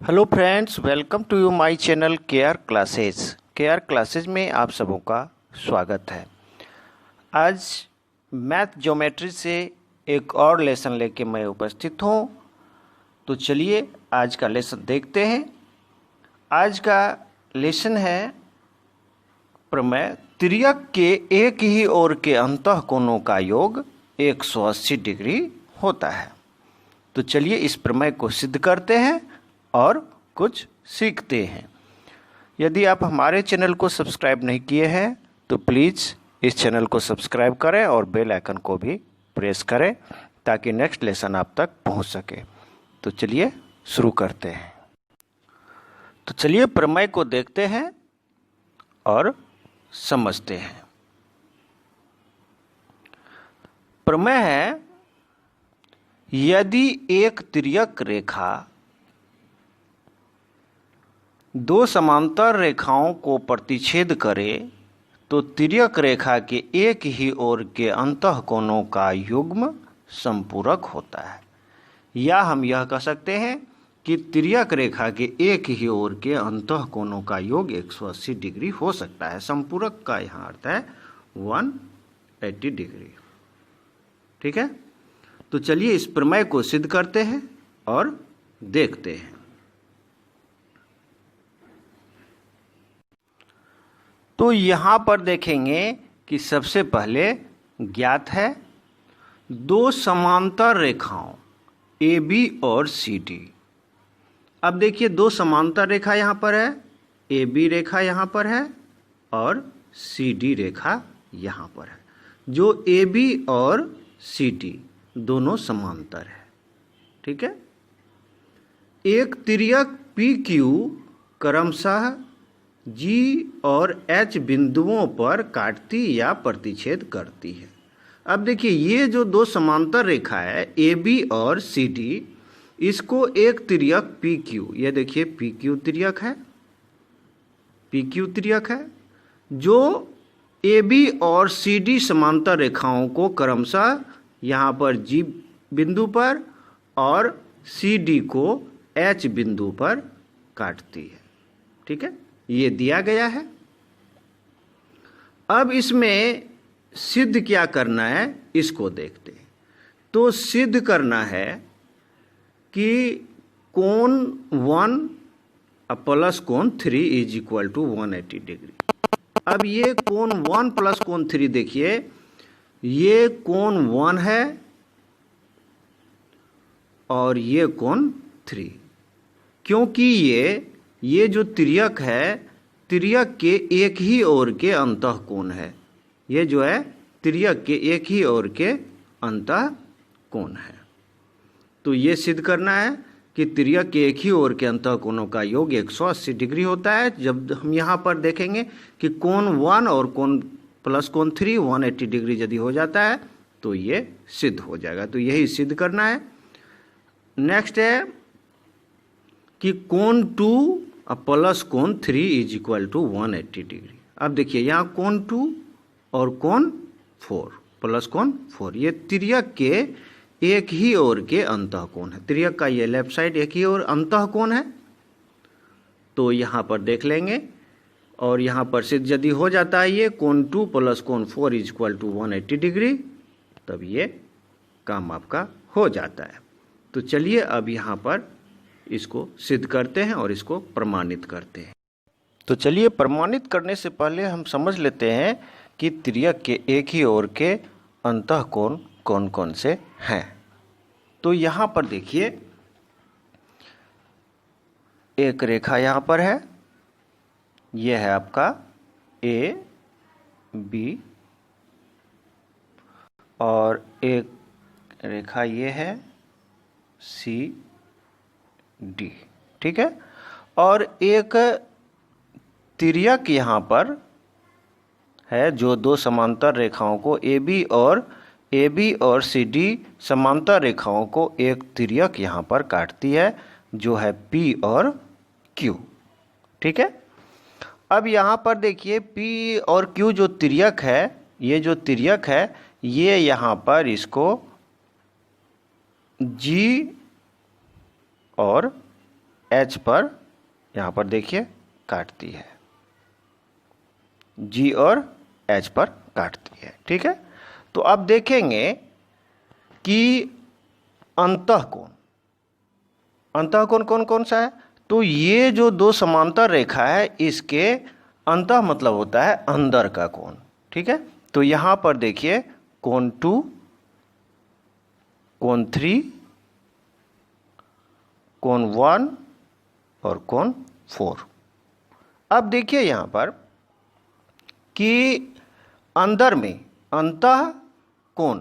Hello friends, welcome to you my channel KR classes. KR classes में आप सबों का स्वागत है। आज मैथ ज्योमेट्री से एक और लेसन लेके मैं उपस्थित हूँ। तो चलिए आज का लेसन देखते हैं। आज का लेसन है प्रमेय तिर्यक के एक ही ओर के अंतःकोणों का योग 180 डिग्री होता है। तो चलिए इस प्रमेय को सिद्ध करते हैं और कुछ सीखते हैं। यदि आप हमारे चैनल को सब्सक्राइब नहीं किए हैं तो प्लीज़ इस चैनल को सब्सक्राइब करें और बेल आइकन को भी प्रेस करें ताकि नेक्स्ट लेसन आप तक पहुंच सके। तो चलिए शुरू करते हैं। तो चलिए प्रमेय को देखते हैं और समझते हैं। प्रमेय है, यदि एक तिर्यक रेखा दो समांतर रेखाओं को प्रतिच्छेद करे तो तिर्यक रेखा के एक ही ओर के अंतःकोणों का युग्म संपूरक होता है। या हम यह कह सकते हैं कि तिर्यक रेखा के एक ही ओर के अंतःकोणों का योग 180 डिग्री हो सकता है। संपूरक का यहाँ अर्थ है 180 डिग्री। ठीक है, तो चलिए इस प्रमेय को सिद्ध करते हैं और देखते हैं। तो यहाँ पर देखेंगे कि सबसे पहले ज्ञात है दो समांतर रेखाओं AB और CD। अब देखिए दो समांतर रेखा यहाँ पर है, AB रेखा यहाँ पर है और CD रेखा यहाँ पर है। जो AB और CD दोनों समांतर है। ठीक है, एक तिर्यक PQ क्रमशः G और H बिंदुओं पर काटती या प्रतिच्छेद करती है। अब देखिए ये जो दो समांतर रेखा है AB और CD, इसको एक तिर्यक PQ, ये देखिए PQ तिर्यक है, PQ तिर्यक है जो AB और CD समांतर रेखाओं को क्रमशः यहाँ पर G बिंदु पर और CD को H बिंदु पर काटती है। ठीक है, ये दिया गया है। अब इसमें सिद्ध क्या करना है इसको देखते हैं। तो सिद्ध करना है कि कोण 1 प्लस कोण 3 इज इक्वल टू 180 डिग्री। अब ये कोण 1 प्लस कोण 3 देखिए, ये कोण 1 है और ये कोण 3, क्योंकि ये जो तिर्यक है, तिर्यक के एक ही ओर के अंतःकोण है। ये जो है तिर्यक के एक ही ओर के अंतःकोण है। तो ये सिद्ध करना है कि तिर्यक के एक ही ओर के अंतःकोणों का योग 180 डिग्री होता है। जब हम यहाँ पर देखेंगे कि कोण 1 और कोण प्लस कोण 3 180 डिग्री यदि हो जाता है तो ये सिद्ध हो जाएगा। तो यही सिद्ध करना है। नेक्स्ट है कि कोण 2 प्लस कोण 3 इज इक्वल टू 180 डिग्री। अब देखिए यहाँ कोण 2 और कोण 4 प्लस कोण 4, ये तिर्यक के एक ही ओर के अंतःकोण है। तिर्यक का ये लेफ्ट साइड एक ही ओर अंतःकोण है। तो यहाँ पर देख लेंगे और यहाँ पर सिद्ध यदि हो जाता है ये कोण 2 प्लस कोण 4 इज इक्वल टू 180 डिग्री, तब ये काम आपका हो जाता है। तो चलिए अब यहाँ पर इसको सिद्ध करते हैं और इसको प्रमाणित करते हैं। तो चलिए प्रमाणित करने से पहले हम समझ लेते हैं कि तिर्यक के एक ही ओर के अंतःकोण कौन कौन से हैं। तो यहाँ पर देखिए एक रेखा यहाँ पर है, यह है आपका AB और एक रेखा ये है CD। ठीक है, और एक तिर्यक यहाँ पर है जो दो समांतर रेखाओं को AB और CD समांतर रेखाओं को एक तिर्यक यहाँ पर काटती है जो है P और Q। ठीक है, अब यहाँ पर देखिए P और Q जो तिर्यक है, ये जो तिर्यक है ये यहाँ पर इसको G और एच पर यहाँ पर देखिए काटती है, जी और एच पर काटती है। ठीक है, तो अब देखेंगे कि अंतःकोण कौन कौन सा है। तो ये जो दो समांतर रेखा है इसके अंतः मतलब होता है अंदर का कोण। ठीक है, तो यहां पर देखिए कोण 2, कोण 3, कोण 1 और कोण 4। अब देखिए यहां पर कि अंदर में अंतः कोण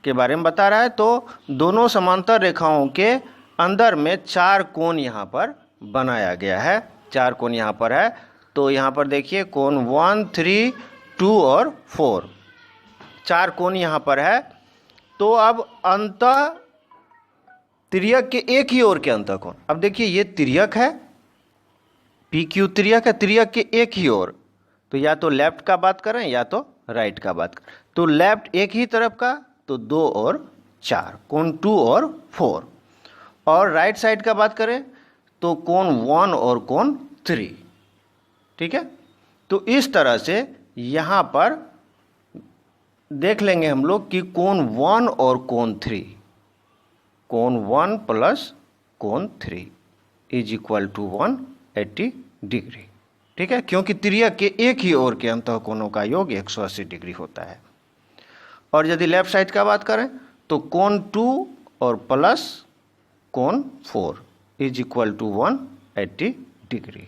के बारे में बता रहा है। तो दोनों समांतर रेखाओं के अंदर में 4 कोण यहाँ पर बनाया गया है, 4 कोण यहाँ पर है। तो यहाँ पर देखिए कोण 1, 3, 2 और 4, 4 कोण यहाँ पर है। तो अब अंतः तिर्यक के एक ही ओर के अंतः कोण, अब देखिए ये तिर्यक है, पी क्यू तिर्यक है, तिर्यक के एक ही ओर। तो या तो लेफ्ट का बात करें या तो राइट का बात करें। तो लेफ्ट एक ही तरफ का, तो 2 और 4, कोण 2 और 4। और राइट साइड का बात करें तो कोण 1 और कोण 3। ठीक है, तो इस तरह से यहां पर देख लेंगे हम लोग कि कोण 1 और कोण 3, कोण 1 प्लस कोण 3 इज इक्वल टू 180 डिग्री। ठीक है, क्योंकि तिर्यक के एक ही ओर के अंतः कोणों का योग 180 डिग्री होता है। और यदि लेफ्ट साइड का बात करें तो कोण 2 और प्लस कोण 4 इज इक्वल टू 180 डिग्री।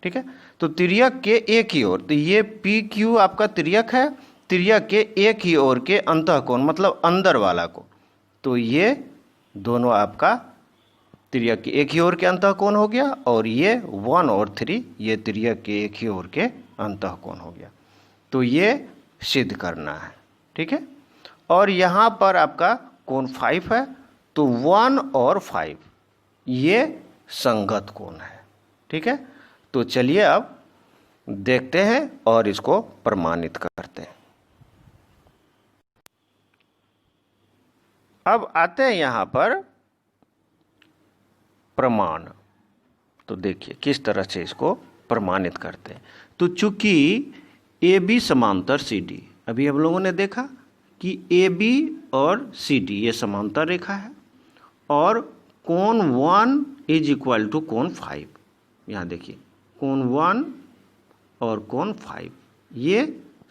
ठीक है, तो तिर्यक के एक ही ओर, तो ये पी क्यू आपका तिर्यक है, तिर्यक के एक ही ओर के अंतः कोण मतलब अंदर वाला कोण। तो ये दोनों आपका तिर्यक के एक ही ओर के अंतः कोण हो गया, और ये 1 और 3 ये तिर्यक के एक ही ओर के अंतः कोण हो गया। तो ये सिद्ध करना है। ठीक है, और यहाँ पर आपका कोण 5 है, तो 1 और 5 ये संगत कोण है। ठीक है, तो चलिए अब देखते हैं और इसको प्रमाणित करते हैं। अब आते हैं यहाँ पर प्रमाण। तो देखिए किस तरह से इसको प्रमाणित करते हैं। तो चूंकि ए बी समांतर सी डी, अभी हम लोगों ने देखा कि ए बी और सी डी ये समांतर रेखा है, और कोण 1 इज इक्वल टू कोण 5। यहाँ देखिए कोण 1 और कोण 5 ये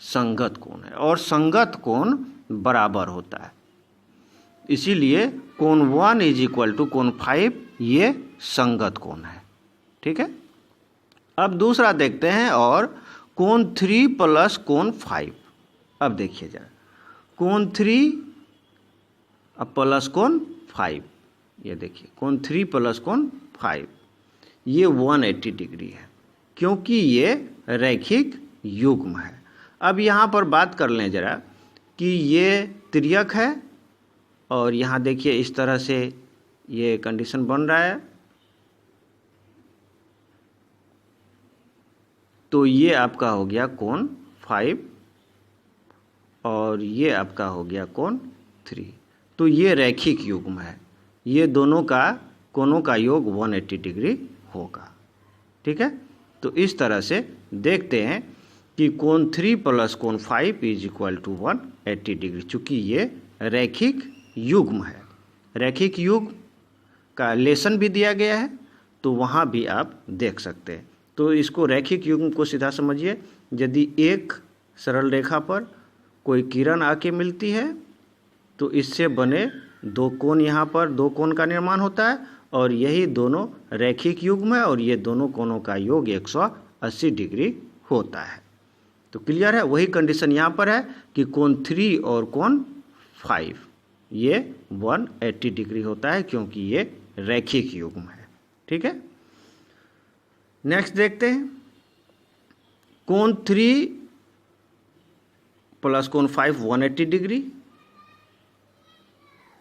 संगत कोण है, और संगत कोण बराबर होता है, इसीलिए कोण 1 इज इक्वल टू कोण 5 ये संगत कोण है। ठीक है, अब दूसरा देखते हैं, और कोण 3 प्लस कोण 5। अब देखिए जरा, कोण 3 प्लस कोण 5, ये देखिए कोण 3 प्लस कोण 5 ये 180 डिग्री है, क्योंकि ये रैखिक युग्म है। अब यहाँ पर बात कर लें जरा कि ये तिर्यक है, और यहाँ देखिए इस तरह से ये कंडीशन बन रहा है। तो ये आपका हो गया कोण 5, और ये आपका हो गया कोण 3। तो ये रैखिक युग्म है, ये दोनों का कोणों का योग 180 डिग्री होगा। ठीक है, तो इस तरह से देखते हैं कि कोण 3 प्लस कोण 5 इज इक्वल टू 180 डिग्री। चूँकि ये रैखिक युग्म है, रैखिक युग्म का लेसन भी दिया गया है, तो वहाँ भी आप देख सकते हैं। तो इसको रैखिक युग्म को सीधा समझिए, यदि एक सरल रेखा पर कोई किरण आके मिलती है तो इससे बने दो कोण, यहाँ पर दो कोण का निर्माण होता है, और यही दोनों रैखिक युग्म है, और ये दोनों कोणों का योग 180 डिग्री होता है। तो क्लियर है, वही कंडीशन यहाँ पर है कि कोण 3 और कोण 5 ये 180 डिग्री होता है, क्योंकि ये रैखिक युग्म है। ठीक है, नेक्स्ट देखते हैं, कोण 3 प्लस कोण 5 180 डिग्री।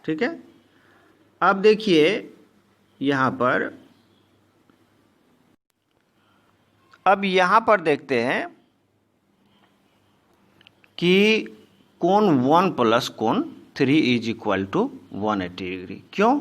ठीक है, अब देखिए यहाँ पर, अब यहाँ पर देखते हैं कि कोण 1 प्लस कोण 3 इज इक्वल टू 180 डिग्री। क्यों?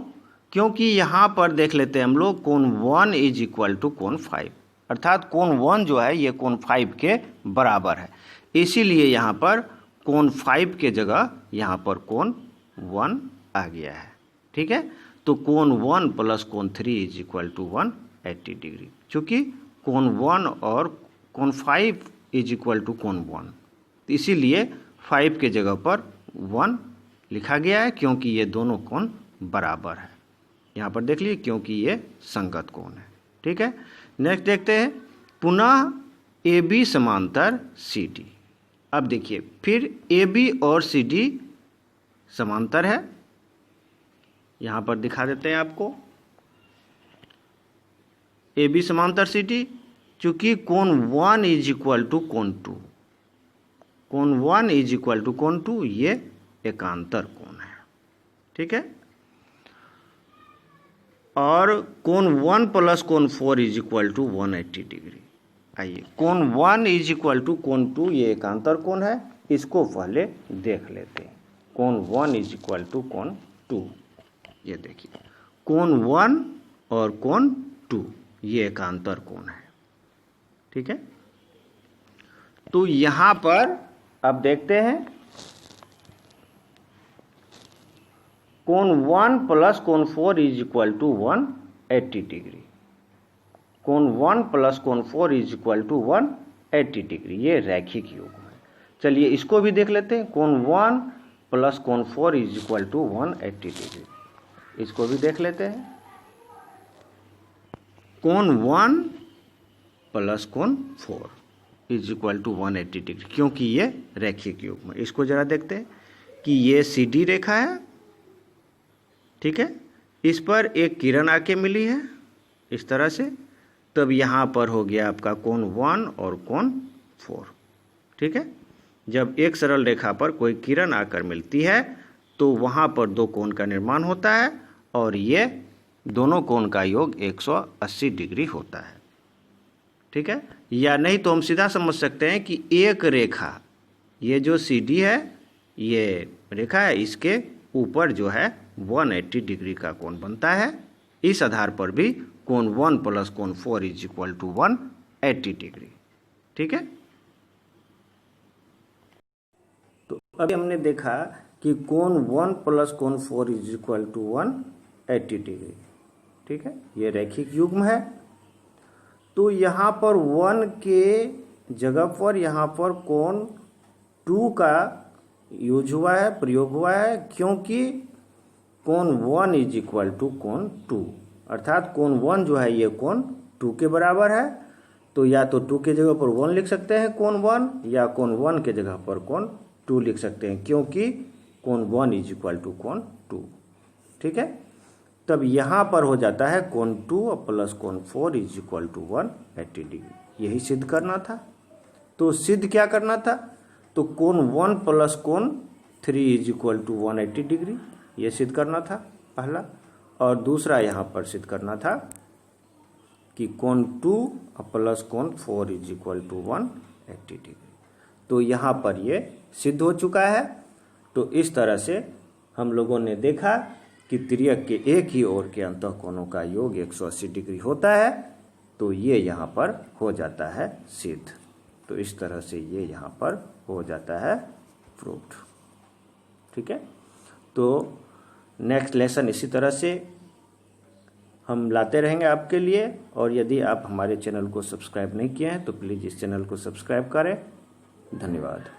क्योंकि यहाँ पर देख लेते हैं हम लोग कोण 1 इज इक्वल टू कोण 5, अर्थात कोण 1 जो है ये कोण 5 के बराबर है, इसीलिए यहाँ पर कोण 5 के जगह यहाँ पर कोण 1 आ गया है। ठीक है, तो कोण 1 प्लस कोण 3 इज इक्वल टू 180 डिग्री, चूँकि कोण 1 और कोण 5 इज इक्वल टू कोण 1, तो इसीलिए 5 के जगह पर 1 लिखा गया है, क्योंकि ये दोनों कोण बराबर है। यहाँ पर देख लीजिए, क्योंकि ये संगत कोण है। ठीक है, नेक्स्ट देखते हैं, पुनः ए बी समांतर सी डी। अब देखिए, फिर ए बी और सी डी समांतर है, यहाँ पर दिखा देते हैं आपको, ए बी समांतर सी डी, चूँकि कोण 1 इज इक्वल टू कोण 2, कोण 1 इज इक्वल टू कोण 2, ये एकांतर कोण है। ठीक है, और कोण 1 प्लस कोण 4 इज इक्वल टू 180 डिग्री। आइए, कोण 1 इज इक्वल टू कोण 2 ये एकांतर कोण है, इसको पहले देख लेते हैं। कोण 1 इज इक्वल टू कोण 2, ये देखिए, कोण 1 और कोण 2 ये एकांतर कोण है। ठीक है, तो यहाँ पर अब देखते हैं, कोण 1 प्लस कोण 4 इज इक्वल टू 180 डिग्री, कोण 1 प्लस कोण 4 इज इक्वल टू 180 डिग्री, ये रैखिक युग्म है। चलिए इसको भी देख लेते हैं, कोण 1 प्लस कोण 4 इज इक्वल टू 180 डिग्री, इसको भी देख लेते हैं। कोण 1 प्लस कोण 4 इज इक्वल टू 180 डिग्री, क्योंकि ये रैखिक युग्म है। इसको जरा देखते हैं कि ये सी डी रेखा है। ठीक है, इस पर एक किरण आके मिली है इस तरह से, तब यहाँ पर हो गया आपका कोण 1 और कोण 4। ठीक है, जब एक सरल रेखा पर कोई किरण आकर मिलती है तो वहाँ पर दो कोण का निर्माण होता है, और ये दोनों कोण का योग 180 डिग्री होता है। ठीक है, या नहीं तो हम सीधा समझ सकते हैं कि एक रेखा, ये जो सी डी है, ये रेखा है, इसके ऊपर जो है 180 डिग्री का कोण बनता है। इस आधार पर भी कोण 1 प्लस कोण 4 इज इक्वल टू 180 डिग्री। ठीक है, तो अभी हमने देखा कि कोण 1 प्लस कोण 4 इज इक्वल टू 180 डिग्री। ठीक है, ये रैखिक युग्म है। तो यहाँ पर 1 के जगह पर यहाँ पर कोण 2 का यूज हुआ है, प्रयोग हुआ है, क्योंकि कोण 1 इज इक्वल टू कोण 2, अर्थात कोण 1 जो है ये कोण 2 के बराबर है। तो या तो 2 के जगह पर 1 लिख सकते हैं कोण 1, या कोण 1 के जगह पर कोण 2 लिख सकते हैं, क्योंकि कोण 1 इज इक्वल टू कोण 2। ठीक है, तब यहाँ पर हो जाता है कोण 2 प्लस कोण 4 इज इक्वल टू 180 डिग्री, यही सिद्ध करना था। तो सिद्ध क्या करना था, तो कोण 1 प्लस कोण 3 इज इक्वल टू 180 डिग्री, ये सिद्ध करना था पहला, और दूसरा यहाँ पर सिद्ध करना था कि कोण 2 प्लस कोण 4 इज इक्वल टू 180 डिग्री। तो यहाँ पर ये सिद्ध हो चुका है। तो इस तरह से हम लोगों ने देखा कि तिर्यक के एक ही ओर के अंतःकोणों का योग 180 डिग्री होता है, तो ये यहाँ पर हो जाता है सिद्ध। तो इस तरह से ये यहाँ पर हो जाता है प्रूव्ड। ठीक है, तो नेक्स्ट लेसन इसी तरह से हम लाते रहेंगे आपके लिए, और यदि आप हमारे चैनल को सब्सक्राइब नहीं किए हैं तो प्लीज़ इस चैनल को सब्सक्राइब करें। धन्यवाद।